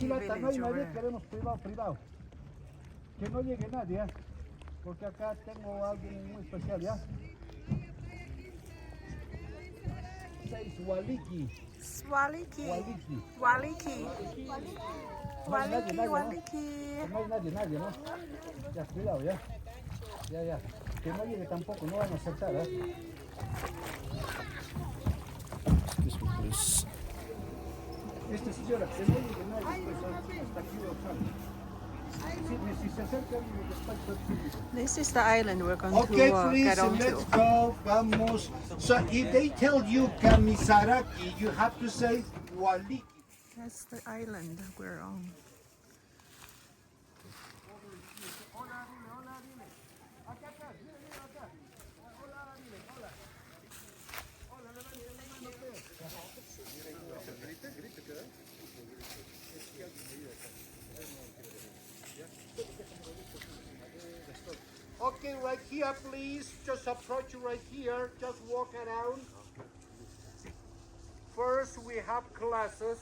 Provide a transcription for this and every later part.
Aquí la tama y village over nadie there. queremos privado. Que no llegue nadie, ¿eh? Porque acá tengo alguien muy especial, ¿ya? 6 Waliki. Swaliki. Waliki. Waliki. No hay nadie, Waliki, ¿no? Waliki. No hay nadie, ¿no? Ya, cuidado, ya. Ya. Que no llegue tampoco, no van a aceptar, ¿eh? Esta señora, que no llegue nadie, pues hasta aquí lo sale. Si se acerca alguien después, This is the island we're going Okay, to please, get on let's to. go. Vamos. So if they tell you Kamisaraki, you have to say Waliki. That's the island we're on. Okay, right here, please. Just approach right here. Just walk around. First, we have classes.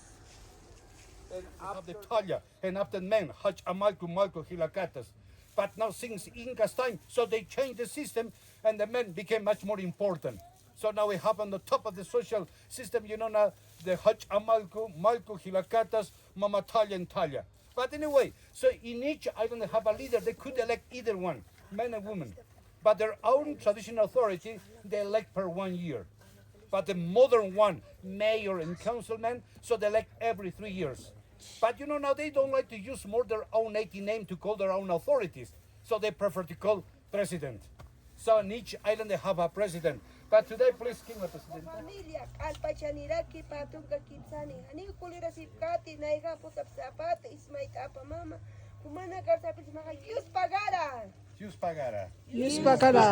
And after the Talla, and after men, Haj Amalku Malku Hilakatas. But now since Inca's time, so they changed the system and the men became much more important. So now we have on the top of the social system, you know, now the Haj Amalku, Malku Hilakatas, Mama Talla and Talla. But anyway, so in each island they have a leader, they could elect either one, men and women. But their own traditional authority, they elect per 1 year. But the modern one, mayor and councilman, so they elect every 3 years. But you know, now they don't like to use more their own native name to call their own authorities. So they prefer to call president. So in each island they have a president. But today, please, King of President. Familia, alpachaniraki patunka kitsani, ani kulira sipkati, naiga potapsapate, ismaita apa mama, kumana karsapis maha, yus pagara. Yus Pagara. Yes, Bakara.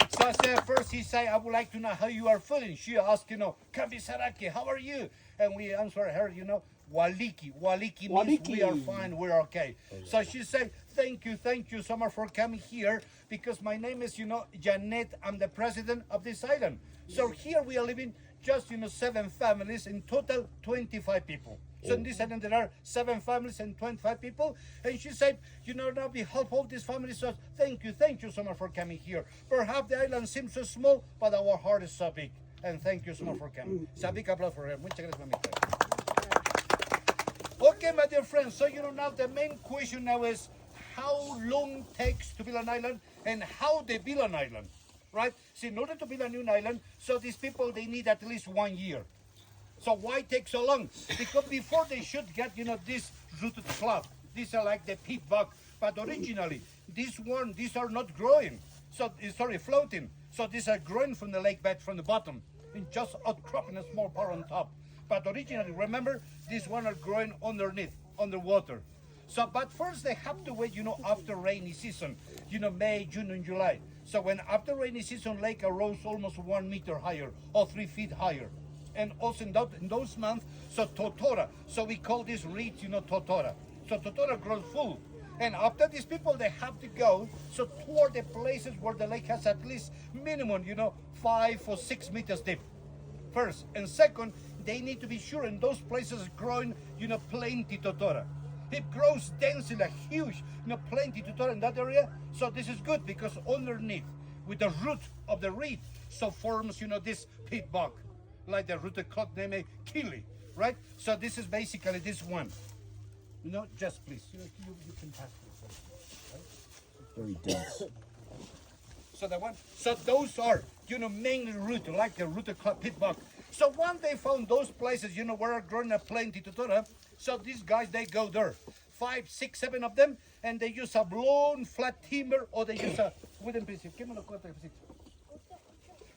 So first he say, I would like to know how you are feeling. She asked, you know, Kamisaraki, how are you? And we answer her, you know, Waliki. Waliki means we are fine, we're okay. So she said, thank you so much for coming here because my name is, you know, Janet. I'm the president of this island. So here we are living just, you know, 7 families, in total 25 people. So in this island there are 7 families and 25 people. And she said, you know, now behalf of this family, so thank you so much for coming here. Perhaps the island seems so small, but our heart is so big. And thank you so much for coming. So a big applause for her. Muchas gracias, mamita. Okay, my dear friends, so you know now the main question now is how long it takes to build an island and how they build an island, right? So in order to build a new island, so these people, they need at least 1 year. So why take so long? Because before they should get, you know, this rooted club. These are like the peat bog. But originally, these are not growing. So, sorry, floating. So these are growing from the lake bed from the bottom and just outcropping a small part on top. But originally, remember, these one are growing underneath, underwater. So, but first they have to wait, you know, after rainy season, you know, May, June, and July. So when after rainy season, lake arose almost 1 meter higher or 3 feet higher. And also in those months, so totora. So we call this reed, you know, totora. So totora grows full. And after these people, they have to go so toward the places where the lake has at least minimum, you know, 5 or 6 meters deep. First. And second, they need to be sure in those places growing, you know, plenty totora. It grows densely, like huge, you know, plenty totora in that area. So this is good because underneath, with the root of the reed, so forms, you know, this peat bog. Like the rooted clock named Kili, right? So this is basically this one. You know, just please, you can pass this. Right? Very dense. So the one, so those are, you know, mainly root, like the rooted clock pit bog. So when they found those places, you know, where are growing a plenty totora, so these guys, they go there, 5, 6, 7 of them, and they use a blown flat timber or they use a wooden piece.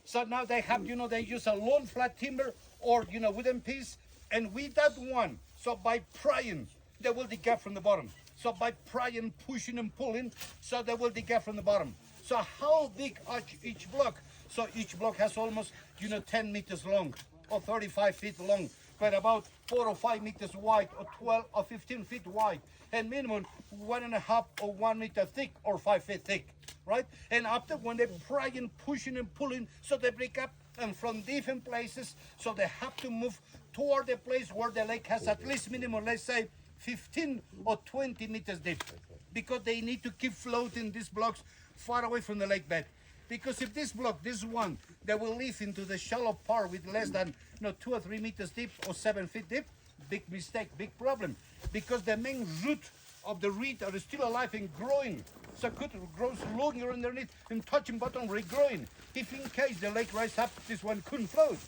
So now they have, you know, they use a long flat timber or, you know, wooden piece. And with that one, so by prying, they will dig up from the bottom. So by prying, pushing and pulling, so they will dig up from the bottom. So how big each block? So each block has almost, you know, 10 meters long or 35 feet long, but about 4 or 5 meters wide or 12 or 15 feet wide. And minimum 1.5 or 1 meter thick or 5 feet thick, right? And after when they're prying, pushing and pulling, so they break up and from different places, so they have to move toward the place where the lake has at least minimum, let's say 15 or 20 meters deep, because they need to keep floating these blocks far away from the lake bed. Because if this block, this one, they will live into the shallow part with less than 2 or 3 meters deep or 7 feet deep, big mistake, big problem. Because the main root of the reed are still alive and growing. So could grow longer underneath and touching bottom, regrowing. If in case the lake rise up, this one couldn't float.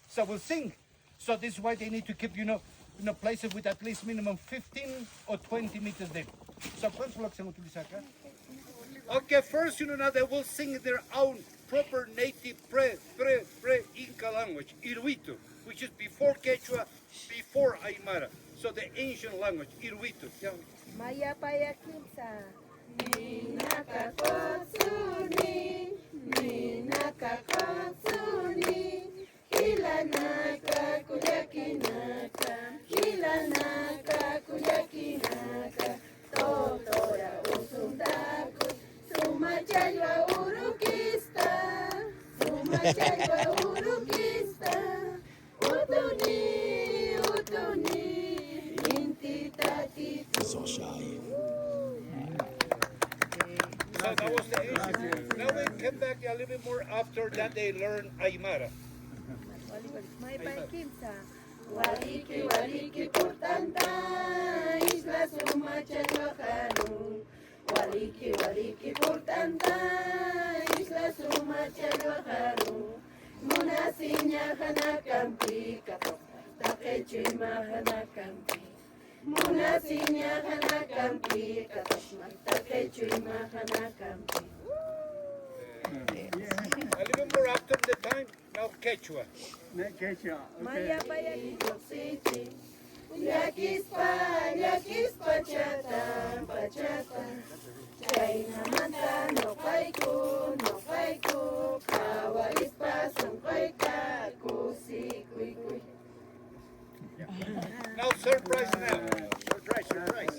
So will sink. So this is why they need to keep, places with at least minimum 15 or 20 meters deep. So ¿cuántos blocks se utilizan acá? Okay, first, now they will sing their own proper native pre-Inca language, Iruito, which is before Quechua, before Aymara. So the ancient language, Iruito. Maya paya kimsa. Ninaka kotsuni, ninaka kotsuni, hilanaka kuyakinaka, hilanaka kuyakinaka, totora usundaku, sumachaywa urukista, sumachaywa urukista, utuni, utuni, intitati. So shy. So that was the ancient. Now we came back a little bit more after that they learned Aymara. May paikimsa. Waliki, waliki por tanta isla sumacha yuajanu. Waliki, waliki por tanta isla sumacha yuajanu. Muna sinya hanakampi kato. Takechu imahanakampi. Muna sinya hanakampi kato. Takechu imahanakampi. A little more after the time, now Quechua. Quechua. Maya paya kiyoksichi. Yakispa chata, pachata. Chaina manta no paiku, kawaispa sanpaika, kusi, kui. Now surprise now. Surprise.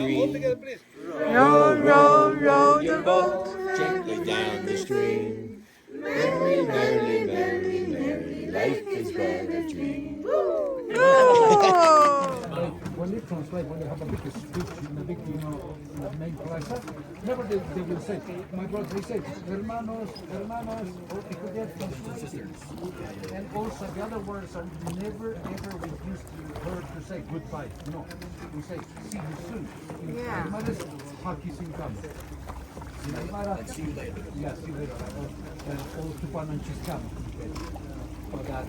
All together, please. Row, row, row the boat. Gently down the stream. Merrily, merrily, merrily, merrily, life is but a dream. Oh! When they translate, when they have a big speech in the big, in the main plaza, never they will say, my brother, they say, hermanos, or because they have translations. And also the other words are never ever we used to heard to say goodbye. No, we say see you soon. In Yeah. Aymaras, haki sin kamo. In Aymara, see you later. Yeah, see you later. Or tupanan chiskamo. So that,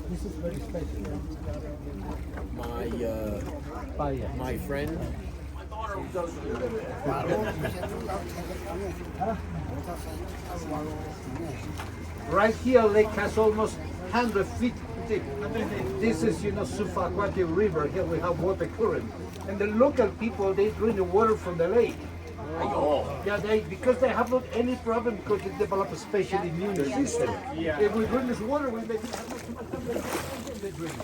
this is very special. My friend. Right here, lake has almost 100 feet deep. This is, Sufacuati River. Here we have water current. And the local people, they drink the water from the lake. Yeah, because they have not any problem because they develop a special immune system. If we drink this water, we may have not too much time they drink.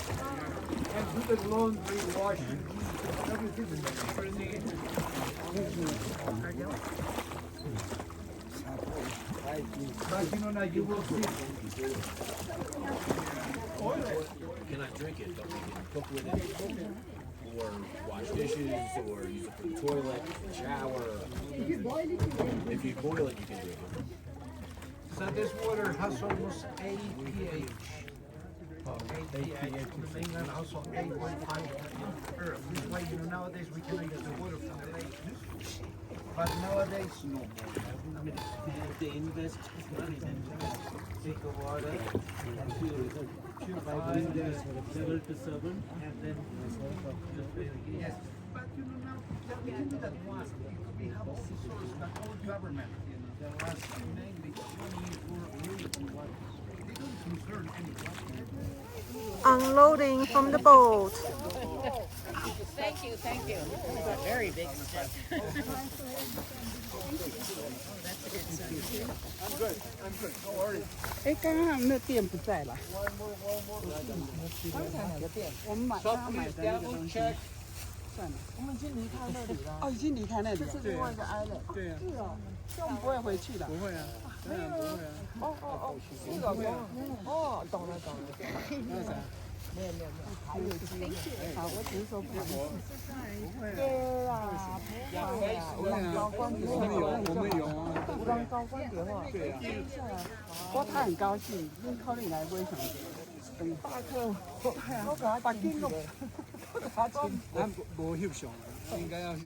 And do the laundry, washing, everything. But now you will see. Cannot drink it, but we can cook with it, or wash dishes, or use it for the toilet, shower. If you boil it, you can drink it. So this water has almost 8 pH. 8 pH. In the mainland also 8.5 in Earth. This way, nowadays we cannot use the water from the lake. But nowadays, no. They invest money and take the water to purify level to 7 and then Yes. But now that we can do that once, we have all source that all government, the last mainly 24 million water. They don't concern anyone. Unloading from the boat. you, thank you. That's a very big step. I'm good. No worries. 哎，刚刚那店不在了。刚才哪个店？我们买 So 他买 please 的那个东 double 西， check. 算了。我们已经离开那里了。哦，已经离开那里了。这是另外一个 island。对啊。是哦。这我们不会回去的。不会啊，当然不会啊。哦，是哦，哦，懂了。那啥？没有，还有机会。好，我只是说不好意思。不会啊。对啦，不会啊，有人高官点我们有啊。有人高官点哦。对啊。不过他很高兴，因为靠你来威想。大客，我给他把金龙，我给他金。咱无翕相，应该要。